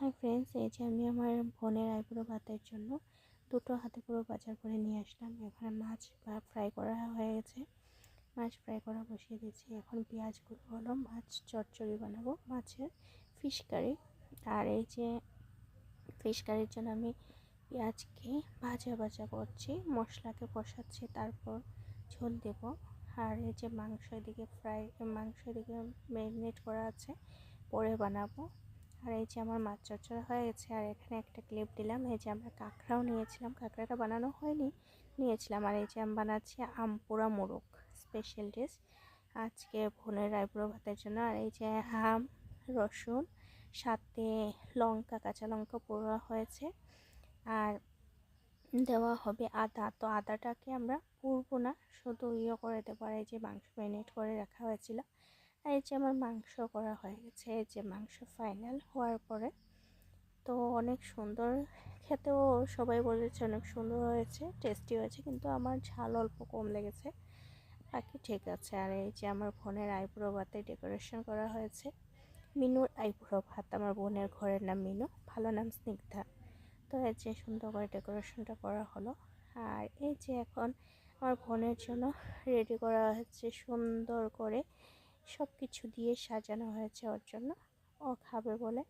Hi friends, এই যে আমি আমার বোনের আইবুড়ো ভাতের জন্য দুটো হাতে পুরো বাজার করে নিয়ে আসলাম। এখানে মাছ ফ্রাই করা হয়ে গেছে, মাছ ফ্রাই করা বসিয়ে দিয়েছি। এখন পেঁয়াজগুলো হলো মাছ চচ্চড়ি বানাবো, মাছের ফিশ কারি। আর এই যে ফিশ কারির জন্য আমি পেঁয়াজকে ভাজা ভাজা করছি, মশলাকে কষাচ্ছি, তারপর ঝোল দেব। আর এই যে মাংস এদিকে ম্যারিনেট করা আছে, পরে বানাবো। আর এই যে আমার মাছ চচ্চড়া হয়ে গেছে। আর এখানে একটা ক্লিপ দিলাম, এই যে আমরা কাঁকড়াও নিয়েছিলাম, কাঁকড়াটা বানানো হয়নি, নিয়েছিলাম। আর এই যে আমি বানাচ্ছি আম পোড়া মোরগ, স্পেশাল ডিশ আজকে বোনের আইবুড়ো ভাতের জন্য। আর এই যে আম, রসুন, সাথে লঙ্কা, কাঁচা লঙ্কা পোড়া হয়েছে, আর দেওয়া হবে আদা। তো আদাটাকে আমরা পুড়বো না, শুধু করে দেবো। আর এই যে মাংস ম্যারিনেট করে রাখা হয়েছিল। আর এই যে আমার মাংস করা হয়ে গেছে, এই যে মাংস ফাইনাল হওয়ার পরে তো অনেক সুন্দর, খেতেও সবাই বলেছে অনেক সুন্দর হয়েছে, টেস্টি হয়েছে, কিন্তু আমার ঝাল অল্প কম লেগেছে, বাকি ঠিক আছে। আর এই যে আমার বোনের আইবুড়ো ভাতে ডেকোরেশন করা হয়েছে, মিনুর আইবুড়ো ভাত। আমার বোনের ঘরের নাম মিনু, ভালো নাম স্নিগ্ধা। তো এই যে সুন্দর করে ডেকোরেশনটা করা হলো। আর এই যে এখন আমার বোনের জন্য রেডি করা হচ্ছে, সুন্দর করে সব কিছু দিয়ে সাজানো হয়েছে ওর জন্য, ও খাবে বলে।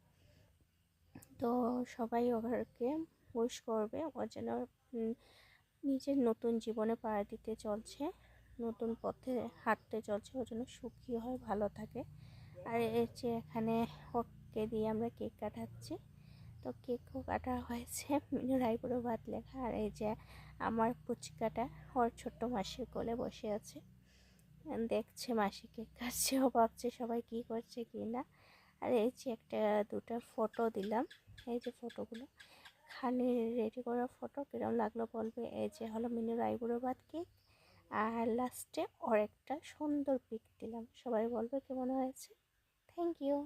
তো সবাই ওকে উইশ করবে, ও যেন নিজের নতুন জীবনে পা দিতে চলছে, নতুন পথে হাঁটতে চলছে, ও যেন সুখী হয়, ভালো থাকে। আর এই যে এখানে ওকে দিয়ে আমরা কেক কাটাচ্ছি, তো কেকও কাটা হয়েছে, মিনুর আইবুড়ো ভাত লেখা। আর এই যে আমার পুচকাটা ওর ছোট্ট মাসির কোলে বসে আছে, দেখছে মাসি কেক কাটছে, ও ভাবছে সবাই কী করছে কি না। আর এই যে দুটো ফটো দিলাম, এই যে ফটোগুলো খালি রেডি করা ফটো, কিরম লাগলো বলবে। এই যে হলো মিনুর আইবুড়ো ভাত কেক, আর লাস্টে ওর একটা সুন্দর পিক দিলাম, সবাই বলবে কেমন হয়েছে। Thank you.